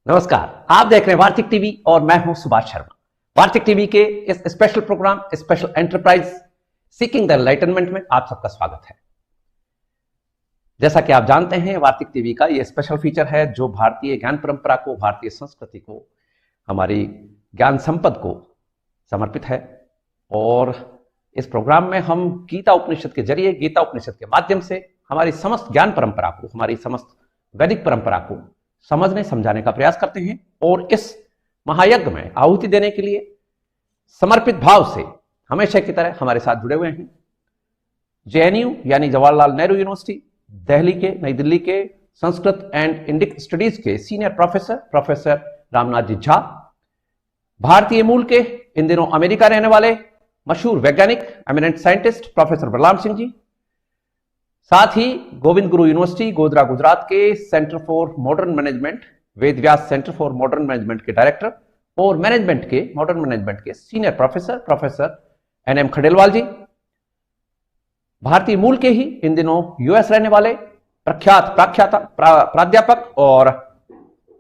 नमस्कार, आप देख रहे हैं वार्तिक टीवी और मैं हूं सुभाष शर्मा। वार्तिक टीवी के इस special program special enterprise seeking the enlightenment में आप सबका स्वागत है। जैसा कि आप जानते हैं, वार्तिक टीवी का ये स्पेशल फीचर है जो भारतीय ज्ञान परंपरा को, भारतीय संस्कृति को, हमारी ज्ञान संपद को समर्पित है। और इस प्रोग्राम में हम गीता उपनिषद के जरिए, गीता उपनिषद के माध्यम से हमारी समस्त ज्ञान परंपरा को, हमारी समस्त वैदिक परंपरा को समझने समझाने का प्रयास करते हैं। और इस महायज्ञ में आहुति देने के लिए समर्पित भाव से हमेशा की तरह हमारे साथ जुड़े हुए हैं जेएनयू यानी जवाहरलाल नेहरू यूनिवर्सिटी नई दिल्ली के संस्कृत एंड इंडिक स्टडीज के सीनियर प्रोफेसर रामनाथ जी झा, भारतीय मूल के इन दिनों अमेरिका रहने वाले मशहूर वैज्ञानिक eminent scientist professor Balram Singh ji, साथ ही गोविंद गुरु यूनिवर्सिटी गोधरा गुजरात के centre for modern management, Ved Vyas centre for modern management के डायरेक्टर और मॉडर्न मैनेजमेंट के senior professor NM Khandelwal ji, भारतीय मूल के ही इन दिनों यूएस रहने वाले प्रख्यात प्राध्यापक और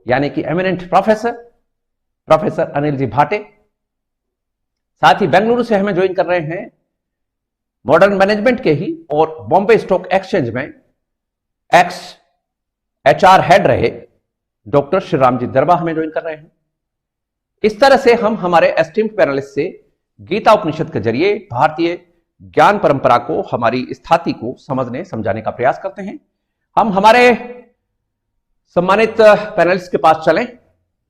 यानी कि एमिनेंट प्रोफेसर अनिल जी भाटे, साथ ही बेंगलुरु से हमें ज्वाइन कर रहे हैं मॉडर्न मैनेजमेंट के ही और बॉम्बे स्टॉक एक्सचेंज में एक्स एचआर हेड रहे डॉक्टर श्रीराम जी दरबा हमें ज्वाइन कर रहे हैं। इस तरह से हम हमारे एस्टीम्ड पैनलिस्ट से गीता उपनिषद के जरिए भारतीय ज्ञान परंपरा को, हमारी स्थाति को समझने समझाने का प्रयास करते हैं। हम हमारे सम्मानित पैनलिस्ट के पास चलें,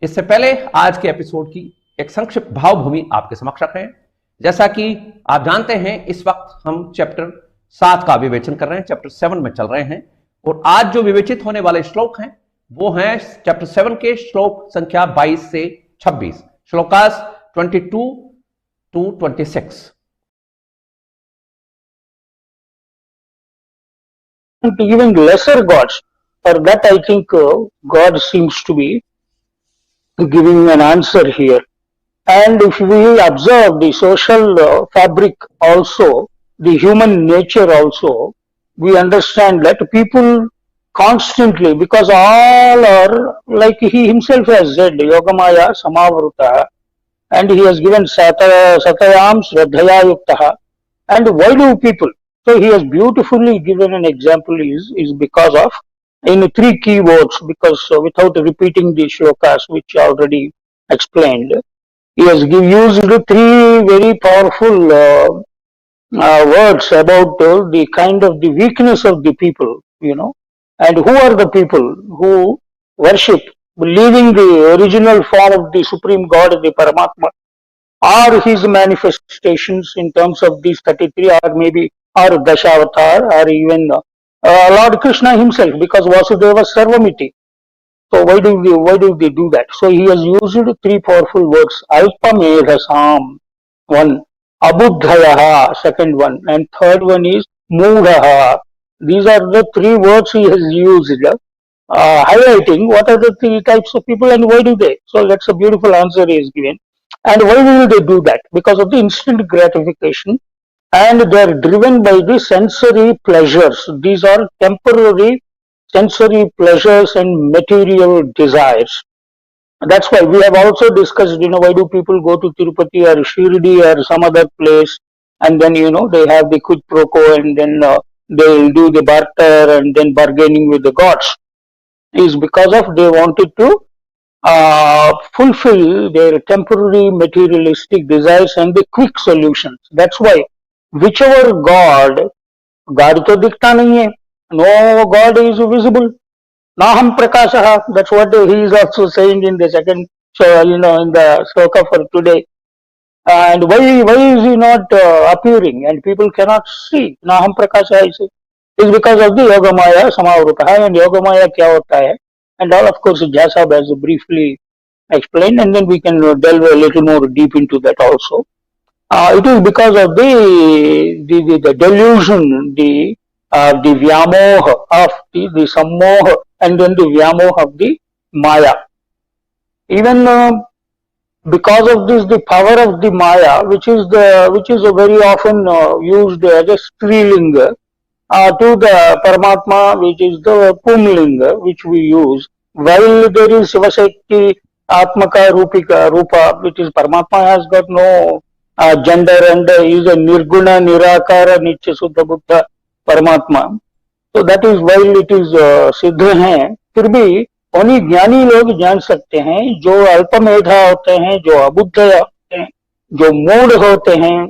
इससे पहले आज के एपिसोड की एक संक्षिप्त भावभूमि आपके समक्ष रख रहे हैं। जैसा कि आप जानते हैं, इस वक्त हम चैप्टर 7 का विवेचन कर रहे हैं, चैप्टर 7 में चल रहे हैं। और आज जो विवेचित होने वाले श्लोक हैं वो हैं चैप्टर 7 के श्लोक संख्या 22 से 26, shlokas 22 to 26। Even lesser gods, for that I think God seems to be giving an answer here. And if we observe the social fabric also, the human nature also, we understand that people constantly, because all are, like he himself has said, Yogamaya Samavruta, and he has given Satayam Shraddhaya Yuktaha. And why do people? So he has beautifully given an example is because of, in 3 key words, because without repeating the shlokas which already explained, he has used 3 very powerful words about the kind of the weakness of the people, and who are the people who worship, believing the original form of the Supreme God, the Paramatma, or his manifestations in terms of these 33, or maybe, or Dashavatar, or even Lord Krishna himself, because Vasudeva Sarvamiti. So why do they do that? So he has used 3 powerful words: Alpamedhasam, one; Abuddhayaha, second one; and third one is Moodhaha. These are the 3 words he has used, highlighting what are the 3 types of people and why do they. So that's a beautiful answer he has given. And why will they do that? Because of the instant gratification, and they are driven by the sensory pleasures. These are temporary sensory pleasures and material desires. That's why we have also discussed, why do people go to Tirupati or Shirdi or some other place, and then, they have the quid pro quo, and then they'll do the barter and then bargaining with the gods, is because of they wanted to fulfill their temporary materialistic desires and the quick solutions. That's why whichever God तो दिखता नहीं है, no God is visible. Naham Prakashaha, that's what he is also saying in the second, in the sloka for today. And why is he not appearing and people cannot see? Naham Prakashaha is because of the Yogamaya Samavruta. And Yogamaya kya hota hai? And all, of course, Jasab has briefly explained, and then we can delve a little more deep into that also. It is because of the delusion, the Vyamoha of the Sammoha, and then the Vyamoha of the Maya. Even because of this, the power of the Maya, which is very often used as a Strilinga, to the Paramatma, which is the Pumlinga, which we use. while there is Shivashakti, Atmaka, Rupika, Rupa, which is Paramatma has got no gender and is a Nirguna, Nirakara, Nitya Suddha Buddha, Paramatma. तो that is while it is सिद्ध हैं, फिर भी उन्हीं ज्ञानी लोग जान सकते हैं जो अल्पमेधा होते हैं, जो अबुद्ध होते हैं, जो मूढ़ होते हैं.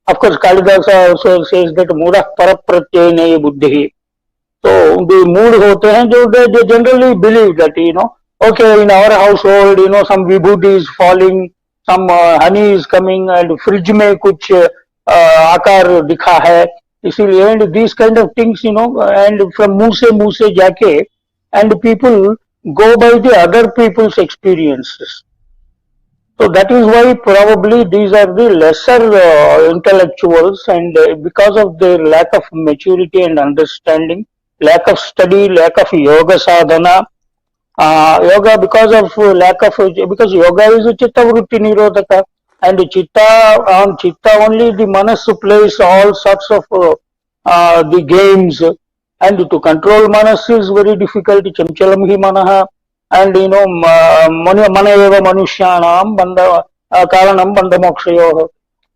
Of course Kalidas also says that मूढ़ पर प्रत्यय नहीं बुद्धि. तो द मूढ़ होते हैं जो they generally believe that okay in our household some vibhuti is falling, some honey is coming and fridge में कुछ आकार दिखा है, इसीलिए and this kind of things and from मुंह से जाके and people go by the other people's experiences. So that is why probably these are the lesser intellectuals, and because of their lack of maturity and understanding, lack of study, lack of yoga sadhana, yoga because of lack of, because yoga is a chitta vritti nirodhaka, and on chitta only the manas plays all sorts of the games, and to control manas is very difficult. Chamchalam hi manaha, and mana eva manushyanam banda karanam banda mokshayoh.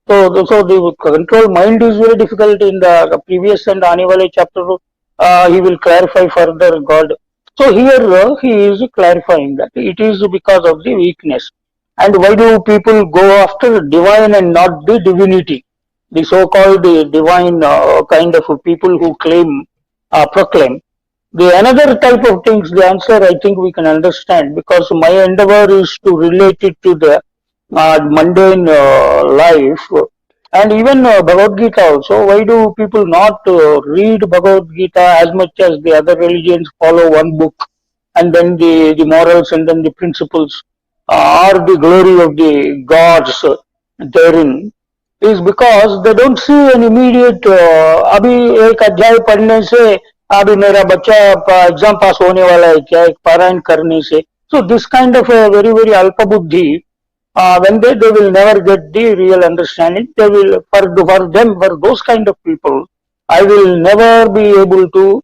So the control mind is very difficult. In the previous and anivale chapter, he will clarify further God. So here he is clarifying that it is because of the weakness. And why do people go after divine and not the divinity? The so-called divine kind of people who claim, proclaim. The another type of things, the answer I think we can understand, because my endeavor is to relate it to the mundane life. And even Bhagavad Gita also, why do people not read Bhagavad Gita as much as the other religions follow one book, and then the morals and then the principles or the glory of the gods therein, is because they don't see an immediate अभी एक अध्याय पढ़ने से अभी मेरा बच्चा exam पास होने वाला है क्या, एक पारायण करने से. So this kind of a very very alpa buddhi, when they will never get the real understanding. They will, for those kind of people, I will never be able to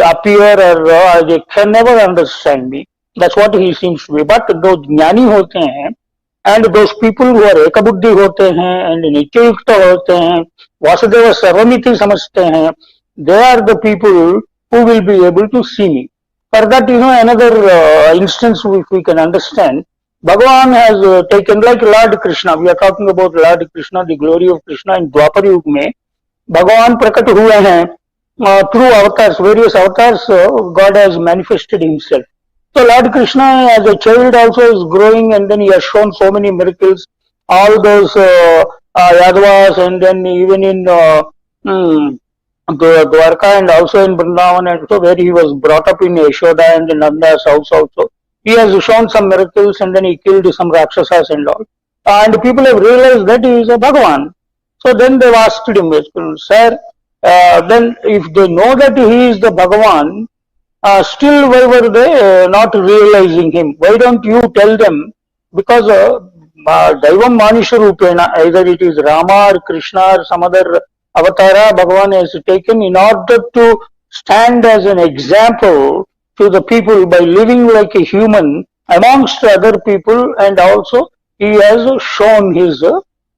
appear, or they can never understand me. That's what he seems to be. But those ज्ञानी होते हैं, and those people who are ekabuddhi होते हैं and नित्ययुक्त होते हैं, वासुदेव सर्वमिति समझते हैं, they are the people who will be able to see me. For that, another instance if we can understand, Bhagavan has taken, like Lord Krishna, we are talking about Lord Krishna, the glory of Krishna in Dwapar Yug में, भगवान प्रकट हुए हैं through avatars, various avatars, God has manifested himself. So Lord Krishna as a child also is growing, and then he has shown so many miracles, all those Yadavas, and then even in Dwarka and also in Vrindavan, and so where he was brought up in Yashoda and in Nanda's house also. He has shown some miracles, and then he killed some Rakshasas and all. And people have realized that he is a Bhagavan. So then they've asked him, sir, then if they know that he is the Bhagavan, still why were they not realizing him? Why don't you tell them? Because Daivam Manisha Rupena, either it is Rama or Krishna or some other avatara, Bhagavan has taken in order to stand as an example to the people by living like a human amongst other people, and also he has shown his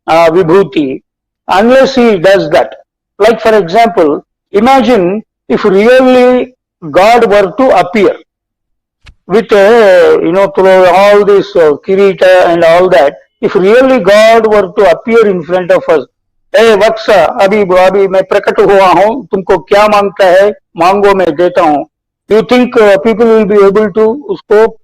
vibhuti. Unless he does that, like for example, imagine if really God were to appear with through all this kirita and all that, if really God were to appear in front of us, hey Vatsa, अभी मैं प्रकट हुआ हूँ, तुमको क्या मांगता है, मांगो मैं देता हूँ. You think people will be able to उसको,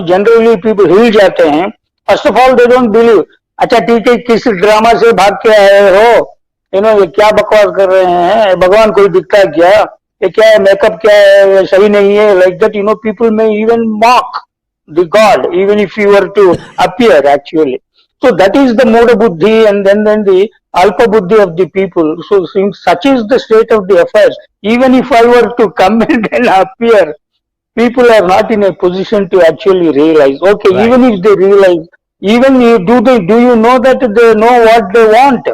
generally people हिल जाते हैं. First of all, they don't believe. अच्छा ठीक है, किस ड्रामा से भाग के आए हो, ये क्या बकवास कर रहे हैं, भगवान कोई दिखता है क्या, ये क्या है, मेकअप क्या है, सही नहीं है. Like that, people may even mock the God, even if he were to appear actually. So that is the Moda Buddhi, and then the Alpa Buddhi of the people. So since such is the state of the affairs, even if I were to come and appear, people are not in a position to actually realize. Okay, right. Even if they realize, do you know that they know what they want?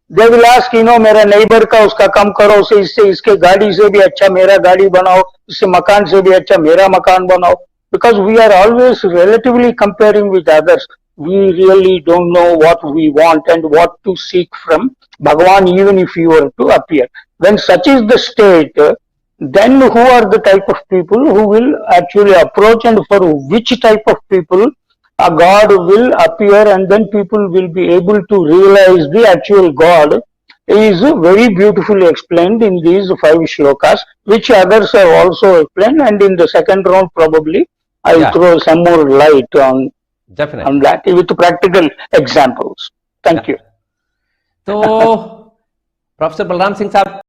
They will ask, मेरा neighbor का उसका कम करो, इससे इसके गाड़ी से भी अच्छा मेरा गाड़ी बनाओ, इससे मकान से भी अच्छा मेरा मकान बनाओ. because we are always relatively comparing with others. We really don't know what we want and what to seek from Bhagavan, even if you were to appear. When such is the state, then who are the type of people who will actually approach, and for which type of people a God will appear, and then people will be able to realize the actual God is very beautifully explained in these 5 shlokas, which others have also explained, and in the second round probably I will throw some more light on that with practical examples. Thank you. तो professor Balram Singh साहब,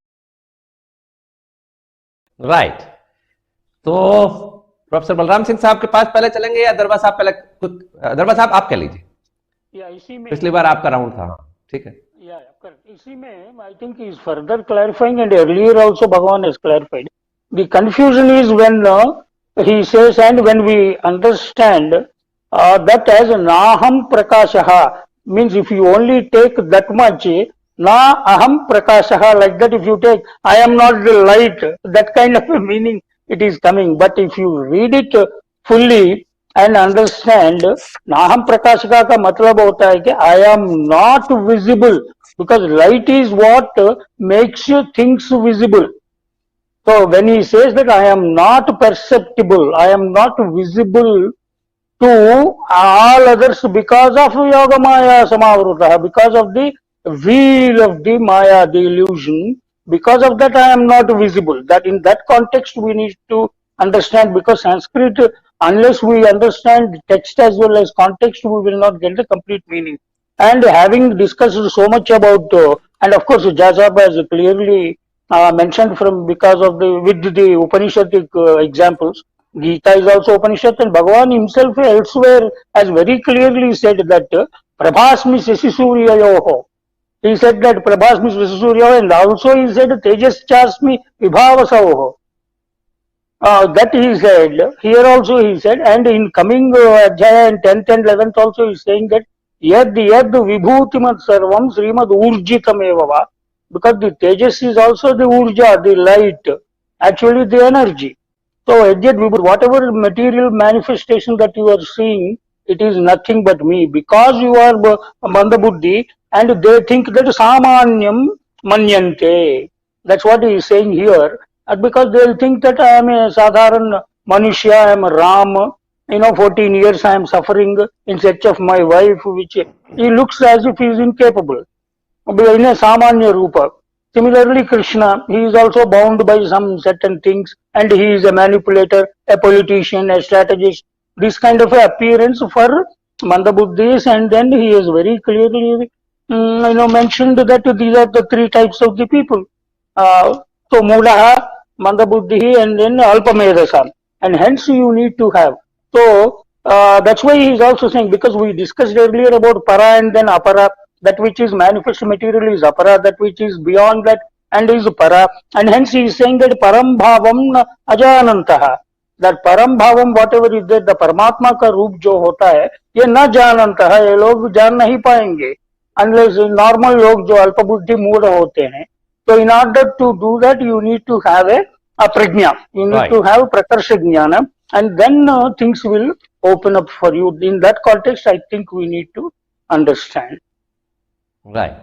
right, तो professor Balram Singh साहब के पास पहले चलेंगे या दरबा साहब पहले? दरबा साहब आप कह लीजिए, इसी में पिछली बार आपका राउंड था. ठीक है, इसी में I think is further clarifying, and earlier also Bhagwan has clarified. The confusion is when he says, and when we understand that as naham prakashaha, means if you only take that much, na aham prakashaha, like that, if you take I am not the light, that kind of a meaning it is coming. But if you read it fully and understand, naham prakashaka का मतलब होता है कि I am not visible, because light is what makes things visible. So when he says that I am not perceptible, I am not visible to all others because of yoga maya samavruta, because of the wheel of the maya, the illusion, because of that I am not visible. That in that context we need to understand, because Sanskrit, unless we understand text as well as context, we will not get the complete meaning. And having discussed so much about, and of course Jazab has clearly mentioned from, because of the with the Upanishadic examples, Gita is also Upanishad, and Bhagavan himself elsewhere has very clearly said that Prabhasmi Sasisuryayoho. He said that Prabhasmi Sasisuryayoho, and also he said Tejas Chasmi Vibhavasaoho. That he said. Here also he said, and in coming Adhyaya in 10th and 11th also he is saying that Yad Vibhutimat Sarvam Srimad Urjitam Evava. Because the Tejas is also the Urja, the light, actually the energy. So, whatever material manifestation that you are seeing, it is nothing but me. Because you are Mandabuddhi, and they think that Samanyam Manyante. That's what he is saying here. And because they will think that I am a Sadharan Manushya, I am a Ram, 14 years I am suffering in search of my wife, which he looks as if he is incapable. In a Samanya Rupa. Similarly, Krishna, he is also bound by some certain things, and he is a manipulator, a politician, a strategist. This kind of appearance for Mandabuddhis, and then he has very clearly mentioned that these are the 3 types of the people. So Mulaha, Mandabuddhi, and then Alpamedasa. And hence you need to have. So that's why he is also saying, because we discussed earlier about para and then apara. That which is manifest material is apara, that which is beyond that and is para. And hence he is saying that param bhavam ajanantaha. That param bhavam, whatever is there, the Paramatma ka roop jo hota hai, ye na janantaha, ye log jaan nahi payenge. Unless normal log jo alpa buddhi mood hote hain. So in order to do that, you need to have a prajna. You need to have prakarsha jnana, and then things will open up for you. In that context, I think we need to understand. Right.